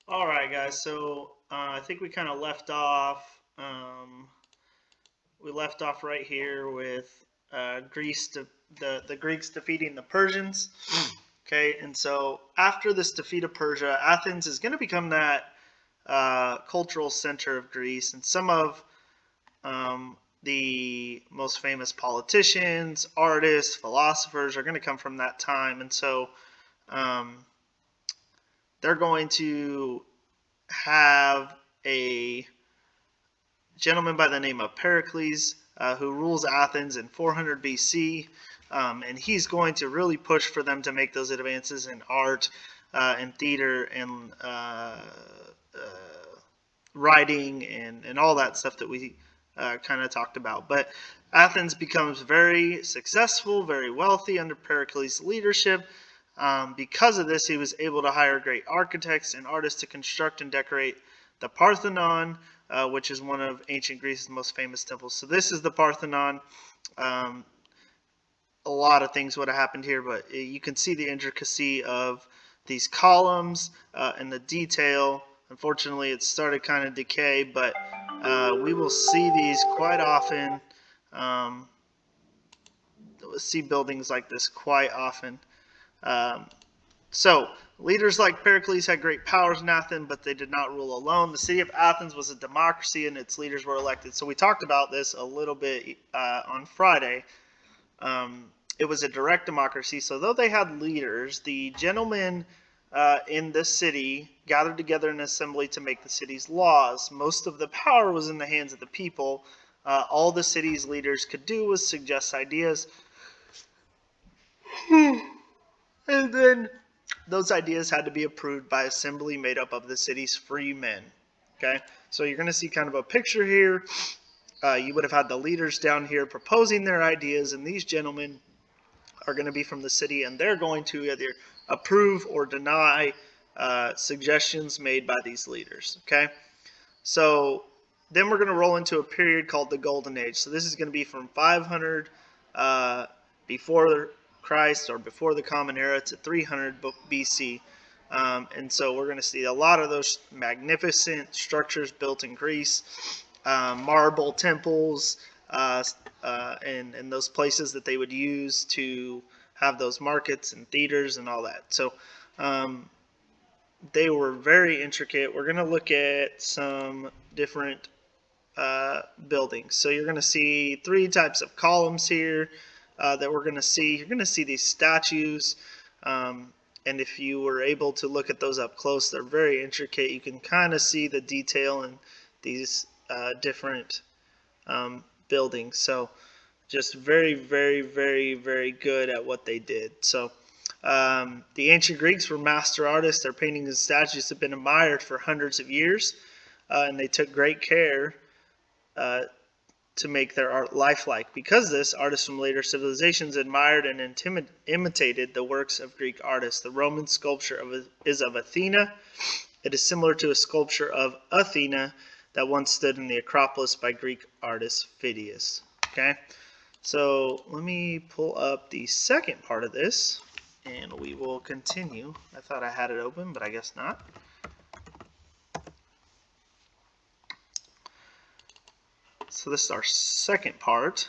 All right, guys. So I think we kind of left off. We left off right here with Greece, the Greeks defeating the Persians. Okay, and so after this defeat of Persia, Athens is going to become that cultural center of Greece, and some of the most famous politicians, artists, philosophers are going to come from that time, and so um, they're going to have a gentleman by the name of Pericles who rules Athens in 400 BC. And he's going to really push for them to make those advances in art and theater and writing and all that stuff that we kind of talked about. But Athens becomes very successful, very wealthy under Pericles' leadership. Because of this, he was able to hire great architects and artists to construct and decorate the Parthenon, which is one of ancient Greece's most famous temples. So this is the Parthenon. Um, a lot of things would have happened here, but you can see the intricacy of these columns and the detail. Unfortunately, it started kind of decay, but we will see these quite often. Um, see buildings like this quite often. Um, So, leaders like Pericles had great powers in Athens, but they did not rule alone. The city of Athens was a democracy, and its leaders were elected. So, we talked about this a little bit on Friday. It was a direct democracy. So, though they had leaders, the gentlemen in this city gathered together in an assembly to make the city's laws. Most of the power was in the hands of the people. All the city's leaders could do was suggest ideas, and then those ideas had to be approved by assembly made up of the city's free men. Okay, so you're going to see kind of a picture here. You would have had the leaders down here proposing their ideas, and these gentlemen are going to be from the city, and they're going to either approve or deny suggestions made by these leaders. Okay, so then we're going to roll into a period called the Golden Age. So this is going to be from 500 before Christ or before the Common Era to 300 BC. And so we're going to see a lot of those magnificent structures built in Greece, marble temples, and those places that they would use to have those markets and theaters and all that. So um, they were very intricate. We're going to look at some different buildings. So you're going to see three types of columns here that we're going to see. You're going to see these statues. And if you were able to look at those up close, they're very intricate. You can kind of see the detail in these different buildings. So just very, very, very, very good at what they did. So the ancient Greeks were master artists. Their paintings and statues have been admired for hundreds of years, and they took great care uh, to make their art lifelike. Because of this, artists from later civilizations admired and imitated the works of Greek artists. The Roman sculpture is of Athena. It is similar to a sculpture of Athena that once stood in the Acropolis by Greek artist Phidias. Okay, so let me pull up the second part of this and we will continue. I thought I had it open, but I guess not. So this is our second part.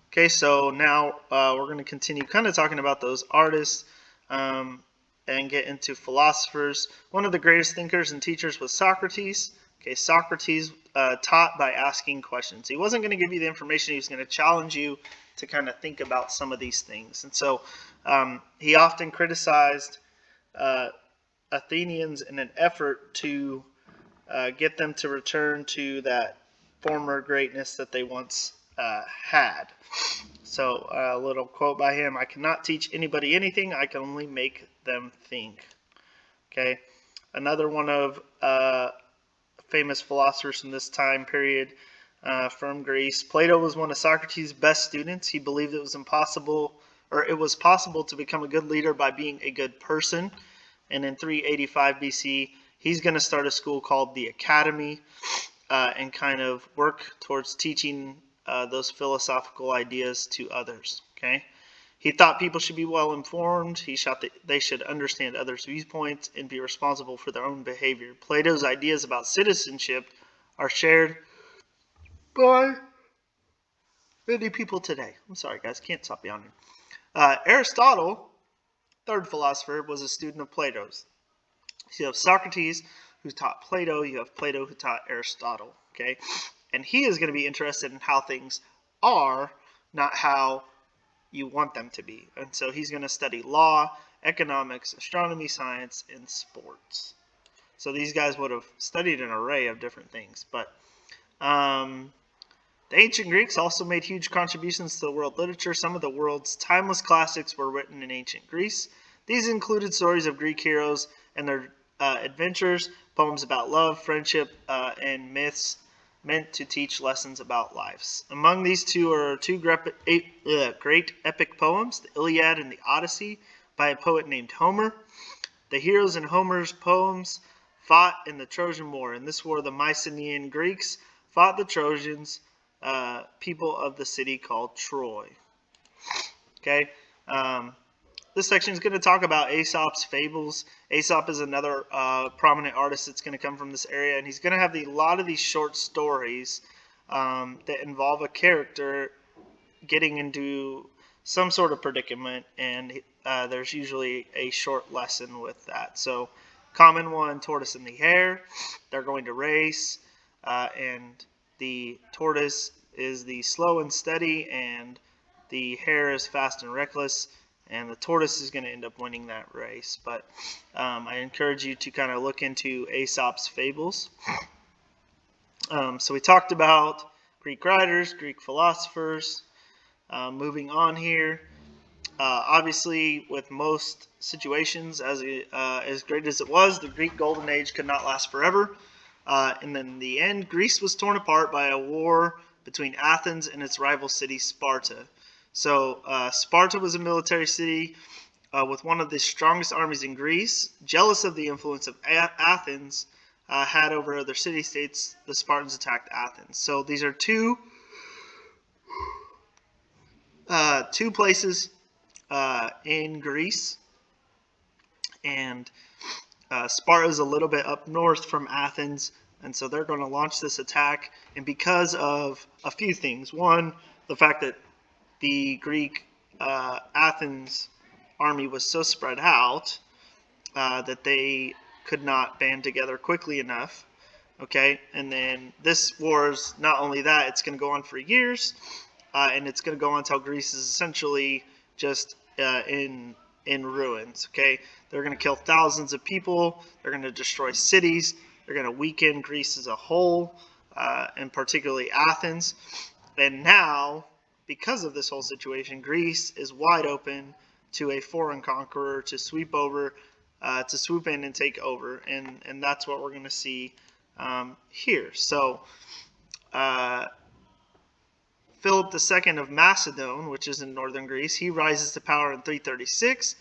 Okay, so now we're going to continue kind of talking about those artists um, and get into philosophers. One of the greatest thinkers and teachers was Socrates. Okay, Socrates taught by asking questions. He wasn't going to give you the information, he was going to challenge you to kind of think about some of these things. And so he often criticized uh, Athenians in an effort to get them to return to that former greatness that they once had. So a little quote by him: "I cannot teach anybody anything. I can only make them think." Okay. Another one of famous philosophers from this time period from Greece. Plato was one of Socrates' best students. He believed it was possible to become a good leader by being a good person. And in 385 BC, he's going to start a school called the Academy and kind of work towards teaching those philosophical ideas to others. Okay, He thought people should be well informed. He thought that they should understand others' viewpoints and be responsible for their own behavior. Plato's ideas about citizenship are shared by many people today. I'm sorry, guys, can't stop yawning. Aristotle, third philosopher, was a student of Plato's. So you have Socrates, who taught Plato. You have Plato, who taught Aristotle. Okay, and he is going to be interested in how things are, not how you want them to be. And so he's going to study law, economics, astronomy, science, and sports. So these guys would have studied an array of different things. But the ancient Greeks also made huge contributions to the world literature. Some of the world's timeless classics were written in ancient Greece. These included stories of Greek heroes and their adventures, poems about love, friendship, and myths meant to teach lessons about lives. Among these two are two great epic poems, the Iliad and the Odyssey, by a poet named Homer. The heroes in Homer's poems fought in the Trojan War. In this war, the Mycenaean Greeks fought the Trojans, people of the city called Troy. Okay, this section is going to talk about Aesop's fables. Aesop is another prominent artist that's going to come from this area, and he's going to have a lot of these short stories that involve a character getting into some sort of predicament, and there's usually a short lesson with that. So, common one, Tortoise and the Hare. They're going to race, and the tortoise is the slow and steady, and the hare is fast and reckless. And the tortoise is going to end up winning that race. But I encourage you to kind of look into Aesop's fables. So we talked about Greek writers, Greek philosophers. Moving on here. Obviously, with most situations, as great as it was, the Greek Golden Age could not last forever. And then in the end, Greece was torn apart by a war between Athens and its rival city, Sparta. So Sparta was a military city with one of the strongest armies in Greece. Jealous of the influence of Athens had over other city-states, the Spartans attacked Athens. So these are two places in Greece. And Sparta is a little bit up north from Athens. And so they're going to launch this attack. And because of a few things. One, the fact that the Greek Athens army was so spread out that they could not band together quickly enough. Okay, and then this war is not only that, it's going to go on for years, and it's going to go on until Greece is essentially just in ruins. Okay, they're going to kill thousands of people. They're going to destroy cities. They're going to weaken Greece as a whole, and particularly Athens. And now, because of this whole situation, Greece is wide open to a foreign conqueror to swoop in and take over, and that's what we're going to see here. So, Philip II of Macedon, which is in northern Greece, he rises to power in 336.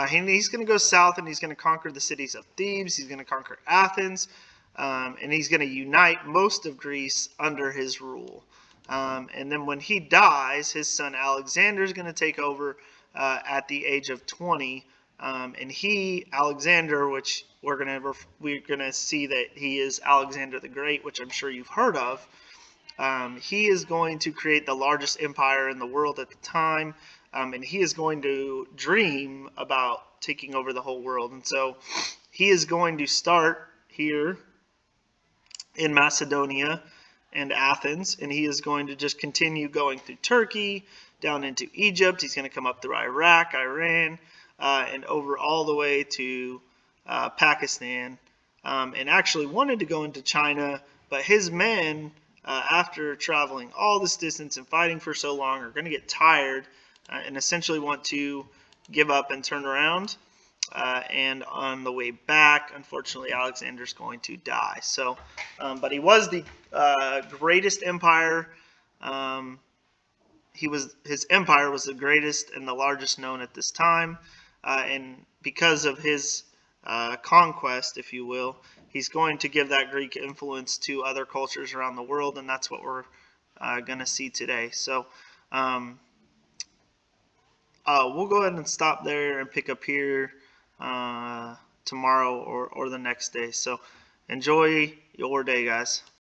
He's going to go south, and he's going to conquer the cities of Thebes. He's going to conquer Athens, and he's going to unite most of Greece under his rule. And then when he dies, his son Alexander is going to take over at the age of 20. And Alexander, which we're gonna see that he is Alexander the Great, which I'm sure you've heard of. He is going to create the largest empire in the world at the time, and he is going to dream about taking over the whole world. And so he is going to start here in Macedonia and Athens, and he is going to just continue going through Turkey, down into Egypt. He's going to come up through Iraq, Iran, and over all the way to Pakistan, and actually wanted to go into China, but his men, after traveling all this distance and fighting for so long, are going to get tired and essentially want to give up and turn around. And on the way back, unfortunately, Alexander's going to die. So, but he was the greatest empire. His empire was the greatest and the largest known at this time. And because of his conquest, if you will, he's going to give that Greek influence to other cultures around the world, and that's what we're going to see today. So, we'll go ahead and stop there and pick up here tomorrow or the next day. So enjoy your day, guys.